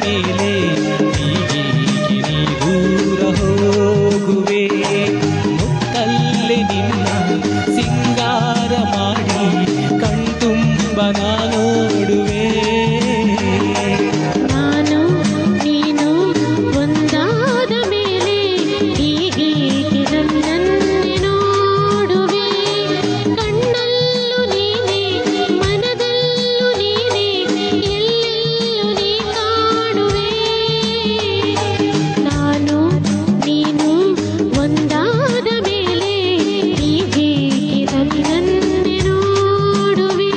ಮೇಲೆ ಹೀಗೆ ನೀ ದೂರ ಹೋಗುವೆ. ಮುತ್ತಲ್ಲೇ ನಿನ್ನ ಸಿಂಗಾರ ಮಾಡಿ ಕಣ್ತುಂಬ ನಾ ನೋಡುವೆ. ನಾನು ನೀನು ಒಂದಾದ ಮೇಲೆ ಹೀಗೆ ನನ್ನನ್ನೇ ನೋಡುವೆ. ಕಣ್ಣಲ್ಲೂ ನೀನೆ ಮನದಲ್ಲೂ ನೀನೆ ಎಲ್ಲೆಲ್ಲೂ ನೀ ಕಾಣುವೆ. ನಾನು ನೀನು ಒಂದಾದ ಮೇಲೆ ಹೀಗೆ ನನ್ನನ್ನೇ ನೋಡುವೆ.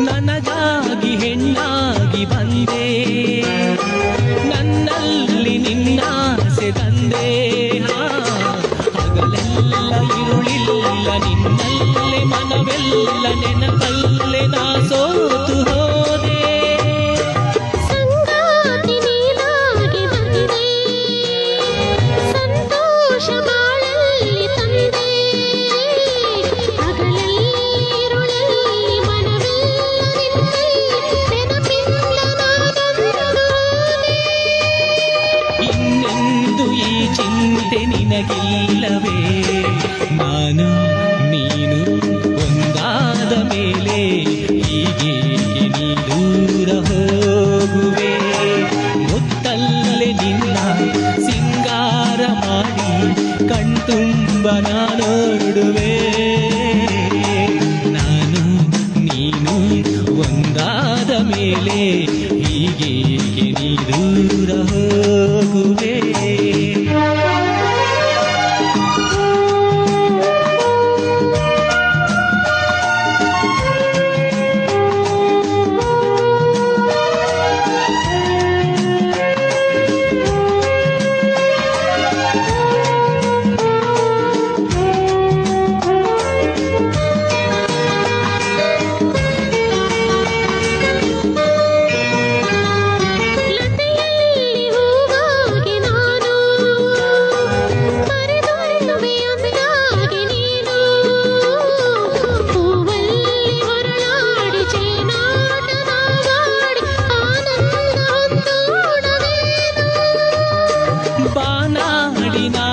ನನಗಾಗಿ ಹೆಣ್ಣಾಗಿ ಬಂದೆ, ನನ್ನಲ್ಲಿ ನಿನ್ನಾಸೆ ತಂದೆ. ಹಗಲೆಲ್ಲ ಇರುಳಿಲ್ಲ ನಿನ್ನಲ್ಲೇ ಮನವೆಲ್ಲ ನೆನಪಲ್ಲೇ ನಾ ಸೋತು ಹೋದೆ. ಸಂಗಾತಿ ನೀನಾಗಿ ಬಂದೆ, ಸಂತೋಷ ಬಾಳಲ್ಲಿ ತಂದೆ. ಹಗಲಲ್ಲಿರುಳಲ್ಲಿ ಮನವೆಲ್ಲ ನಿನ್ನಲ್ಲಿ ನೆನಪಿಂದ ನಾನೊಂದು ಹೋದೆ. ಇನ್ನೆಂದು ಈ ಚಿಂತೆ ನಿನಗಿಲ್ಲವೇ? ನಾನು ನೀನು ಒಂದಾದ ಮೇಲೆ ಹೀಗೆ ನೀ ದೂರ ಹೋಗುವೆ. ಮುತ್ತಲ್ಲೇ ನಿನ್ನ ಸಿಂಗಾರ ಮಾಡಿ ಕಣ್ತುಂಬ ನಾ ನೋಡುವೆ. ನಾನು ನೀನು ಒಂದಾದ ಮೇಲೆ ಹೀಗೆ ನೀ ದೂರ ಹೋಗುವೆ. ಲತೆಯಲ್ಲಿ ಹೂವಾಗಿ ನಾನು ಮರೆದೊಯ್ಯುವೆ ಒಂದಾಗಿ ನೀನು. ಹೂವಲ್ಲಿ ಹೊರಳಾಡಿ ಚೇನಾಟ ನಾವಾಡಿ ಆನಂದ ಹೊಂದೋಣವೇನು. ಬಾನಾಡಿ ನಾ